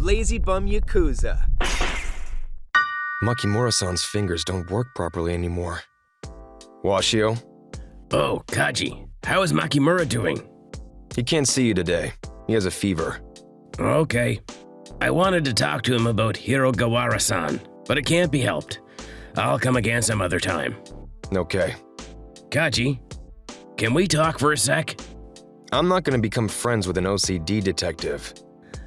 lazy bum Yakuza. Makimura-san's fingers don't work properly anymore. Washio? Oh, Kaji. How is Makimura doing? He can't see you today. He has a fever. Okay. I wanted to talk to him about Hirogawara-san, but it can't be helped. I'll come again some other time. Okay. Kaji, can we talk for a sec? I'm not gonna become friends with an OCD detective.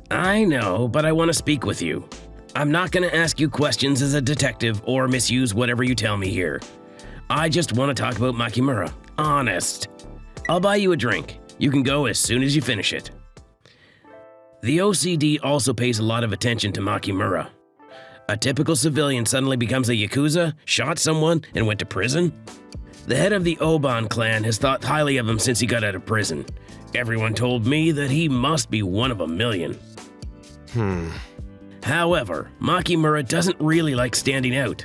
I know, but I want to speak with you. I'm not going to ask you questions as a detective or misuse whatever you tell me here. I just want to talk about Makimura. Honest. I'll buy you a drink. You can go as soon as you finish it. The OCD also pays a lot of attention to Makimura. A typical civilian suddenly becomes a Yakuza, shot someone, and went to prison? The head of the Oban clan has thought highly of him since he got out of prison. Everyone told me that he must be one of a million. However, Makimura doesn't really like standing out.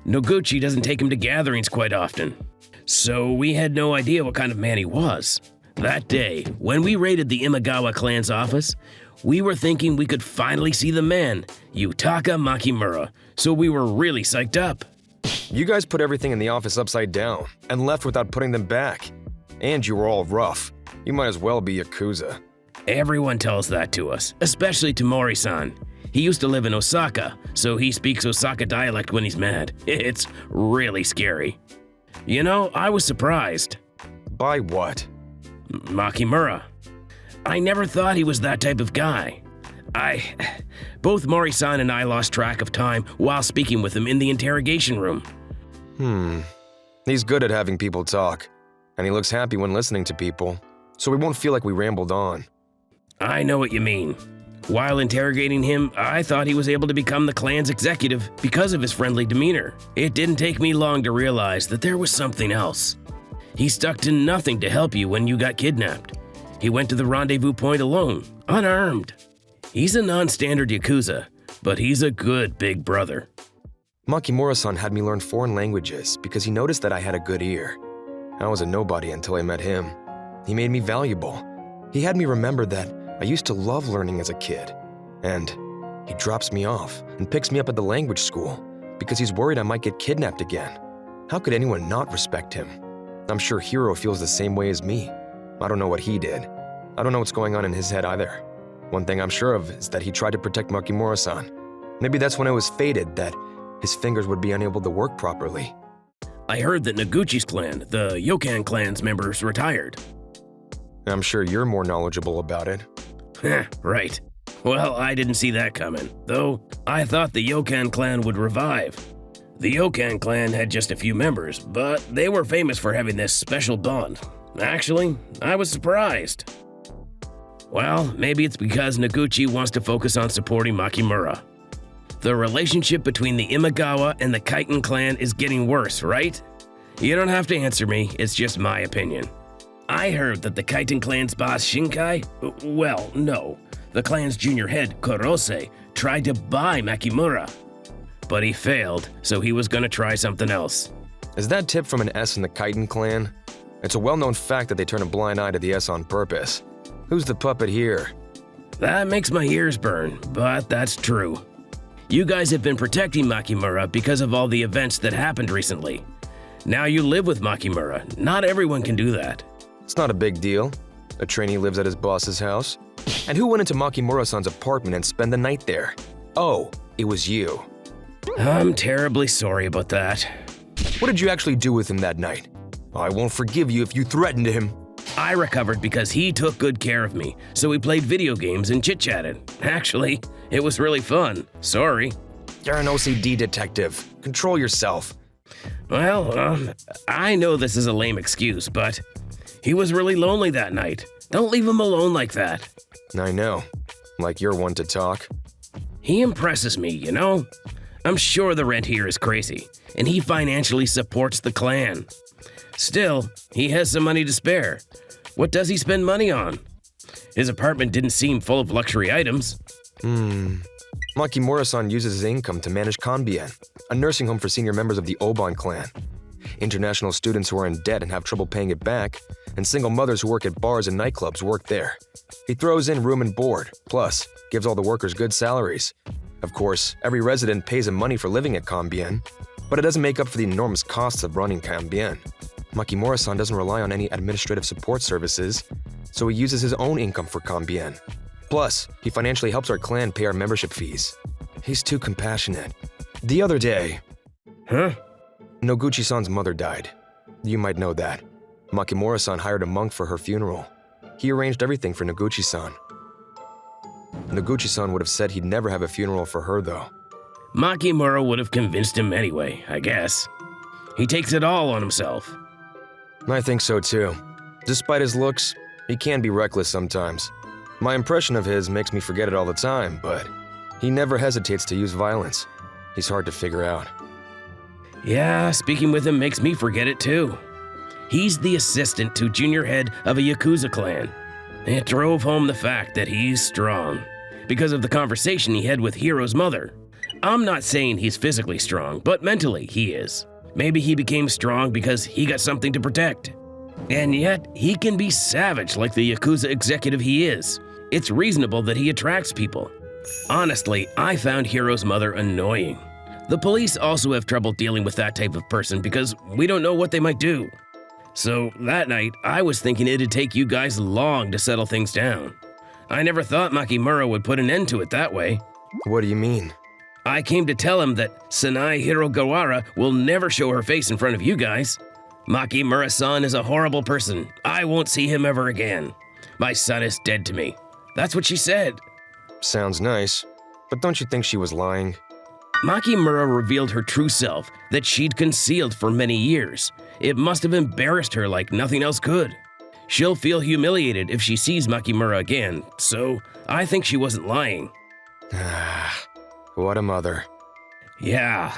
Noguchi doesn't take him to gatherings quite often. So we had no idea what kind of man he was. That day, when we raided the Imagawa clan's office, we were thinking we could finally see the man, Yutaka Makimura, so we were really psyched up. You guys put everything in the office upside down and left without putting them back. And you were all rough. You might as well be Yakuza. Everyone tells that to us, especially to Mori-san. He used to live in Osaka, so he speaks Osaka dialect when he's mad. It's really scary. You know, I was surprised. By what? Makimura. I never thought he was that type of guy. Both Mori-san and I lost track of time while speaking with him in the interrogation room. He's good at having people talk, and he looks happy when listening to people, so we won't feel like we rambled on. I know what you mean. While interrogating him, I thought he was able to become the clan's executive because of his friendly demeanor. It didn't take me long to realize that there was something else. He stuck to nothing to help you when you got kidnapped. He went to the rendezvous point alone, unarmed. He's a non-standard Yakuza, but he's a good big brother. Makimura-san had me learn foreign languages because he noticed that I had a good ear. I was a nobody until I met him. He made me valuable. He had me remember that I used to love learning as a kid. And he drops me off and picks me up at the language school because he's worried I might get kidnapped again. How could anyone not respect him? I'm sure Hiro feels the same way as me. I don't know what he did. I don't know what's going on in his head either. One thing I'm sure of is that he tried to protect Makimura-san. Maybe that's when it was fated that his fingers would be unable to work properly. I heard that Noguchi's clan, the Yokan clan's members, retired. I'm sure you're more knowledgeable about it. Right. Well, I didn't see that coming, though I thought the Yokan clan would revive. The Yokan clan had just a few members, but they were famous for having this special bond. Actually, I was surprised. Well, maybe it's because Noguchi wants to focus on supporting Makimura. The relationship between the Imagawa and the Kaiten clan is getting worse, right? You don't have to answer me, it's just my opinion. I heard that the Kaiten clan's boss Shinkai, well, no, the clan's junior head Kurose tried to buy Makimura. But he failed, so he was gonna try something else. Is that tip from an S in the Kaiten clan? It's a well-known fact that they turn a blind eye to the S on purpose. Who's the puppet here? That makes my ears burn, but that's true. You guys have been protecting Makimura because of all the events that happened recently. Now you live with Makimura. Not everyone can do that. It's not a big deal. A trainee lives at his boss's house. And who went into Makimura-san's apartment and spent the night there? Oh, it was you. I'm terribly sorry about that. What did you actually do with him that night? I won't forgive you if you threatened him. I recovered because he took good care of me, so we played video games and chit-chatted. Actually, it was really fun. Sorry. You're an OCD detective. Control yourself. Well, I know this is a lame excuse, but he was really lonely that night. Don't leave him alone like that. I know. Like you're one to talk. He impresses me, you know? I'm sure the rent here is crazy, and he financially supports the clan. Still, he has some money to spare. What does he spend money on? His apartment didn't seem full of luxury items. Makimura-san uses his income to manage Kanbien, a nursing home for senior members of the Oban clan. International students who are in debt and have trouble paying it back and single mothers who work at bars and nightclubs work there. He throws in room and board, plus gives all the workers good salaries. Of course, every resident pays him money for living at Kanbien, but it doesn't make up for the enormous costs of running Kanbien. Makimura-san doesn't rely on any administrative support services, so he uses his own income for Kanbien. Plus, he financially helps our clan pay our membership fees. He's too compassionate. The other day… Huh? Noguchi-san's mother died. You might know that. Makimura-san hired a monk for her funeral. He arranged everything for Noguchi-san. Noguchi-san would have said he'd never have a funeral for her, though. Makimura would have convinced him anyway, I guess. He takes it all on himself. I think so too. Despite his looks, he can be reckless sometimes. My impression of his makes me forget it all the time, but he never hesitates to use violence. He's hard to figure out. Yeah, speaking with him makes me forget it too. He's the assistant to junior head of a Yakuza clan. It drove home the fact that he's strong, because of the conversation he had with Hiro's mother. I'm not saying he's physically strong, but mentally he is. Maybe he became strong because he got something to protect. And yet, he can be savage like the Yakuza executive he is. It's reasonable that he attracts people. Honestly, I found Hiro's mother annoying. The police also have trouble dealing with that type of person because we don't know what they might do. So that night, I was thinking it'd take you guys long to settle things down. I never thought Makimura would put an end to it that way. What do you mean? I came to tell him that Sanai Hirogawara will never show her face in front of you guys. Makimura-san is a horrible person. I won't see him ever again. My son is dead to me. That's what she said. Sounds nice, but don't you think she was lying? Makimura revealed her true self that she'd concealed for many years. It must have embarrassed her like nothing else could. She'll feel humiliated if she sees Makimura again, so I think she wasn't lying. What a mother. Yeah.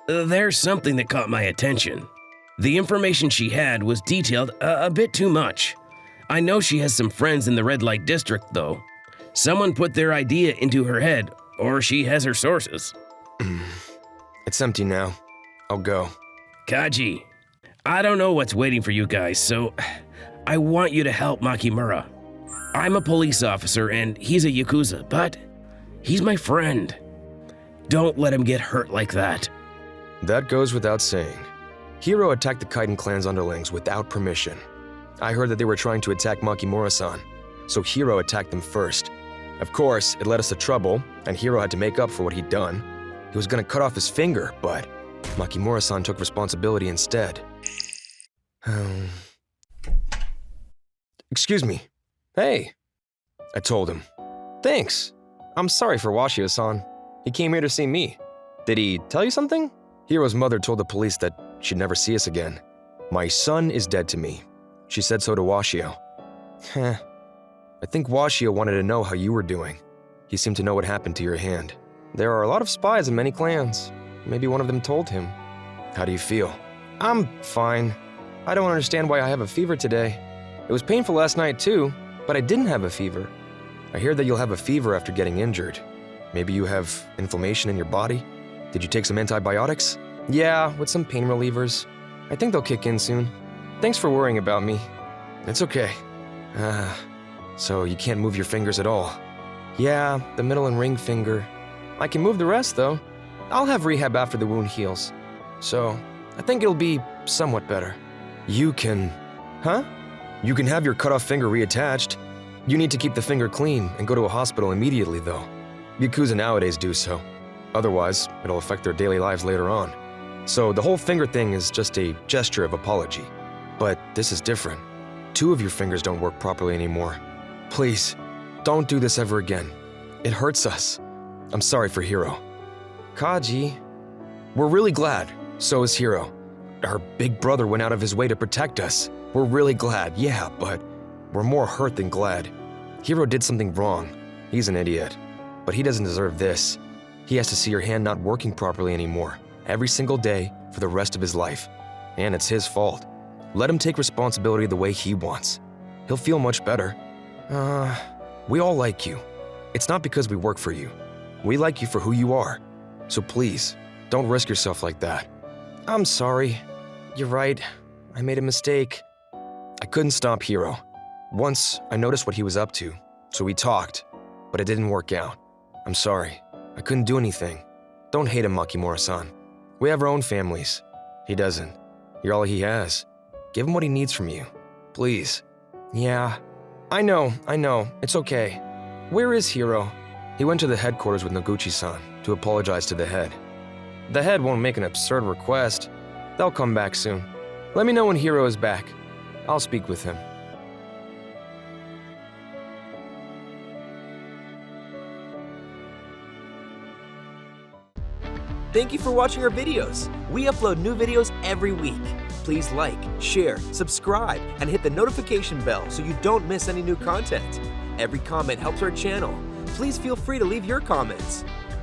There's something that caught my attention. The information she had was detailed a bit too much. I know she has some friends in the red light district, though. Someone put their idea into her head, or she has her sources. It's empty now. I'll go. Kaji, I don't know what's waiting for you guys, so I want you to help Makimura. I'm a police officer and he's a Yakuza, but he's my friend. Don't let him get hurt like that. That goes without saying. Hiro attacked the Kaiden clan's underlings without permission. I heard that they were trying to attack Makimura-san, so Hiro attacked them first. Of course, it led us to trouble, and Hiro had to make up for what he'd done. He was gonna cut off his finger, but Makimura-san took responsibility instead. Excuse me. Hey. I told him. Thanks. I'm sorry for Washio-san. He came here to see me. Did he tell you something? Hiro's mother told the police that she'd never see us again. My son is dead to me. She said so to Washio. I think Washio wanted to know how you were doing. He seemed to know what happened to your hand. There are a lot of spies in many clans. Maybe one of them told him. How do you feel? I'm fine. I don't understand why I have a fever today. It was painful last night too, but I didn't have a fever. I hear that you'll have a fever after getting injured. Maybe you have inflammation in your body? Did you take some antibiotics? Yeah, with some pain relievers. I think they'll kick in soon. Thanks for worrying about me. It's okay. So you can't move your fingers at all? Yeah, the middle and ring finger. I can move the rest though. I'll have rehab after the wound heals. So, I think it'll be somewhat better. You can… Huh? You can have your cut-off finger reattached. You need to keep the finger clean and go to a hospital immediately though. Yakuza nowadays do so. Otherwise, it'll affect their daily lives later on. So the whole finger thing is just a gesture of apology. But this is different. 2 of your fingers don't work properly anymore. Please, don't do this ever again. It hurts us. I'm sorry for Hiro. Kaji, we're really glad. So is Hiro. Our big brother went out of his way to protect us. We're really glad, yeah, but we're more hurt than glad. Hiro did something wrong. He's an idiot. But he doesn't deserve this. He has to see your hand not working properly anymore, every single day for the rest of his life. And it's his fault. Let him take responsibility the way he wants. He'll feel much better. We all like you. It's not because we work for you. We like you for who you are. So please, don't risk yourself like that. I'm sorry. You're right. I made a mistake. I couldn't stop Hiro. Once, I noticed what he was up to, so we talked, but it didn't work out. I'm sorry. I couldn't do anything. Don't hate him, Makimura-san. We have our own families. He doesn't. You're all he has. Give him what he needs from you. Please. Yeah. I know. It's okay. Where is Hiro? He went to the headquarters with Noguchi-san to apologize to the head. The head won't make an absurd request. They'll come back soon. Let me know when Hiro is back. I'll speak with him. Thank you for watching our videos. We upload new videos every week. Please like, share, subscribe, and hit the notification bell so you don't miss any new content. Every comment helps our channel. Please feel free to leave your comments.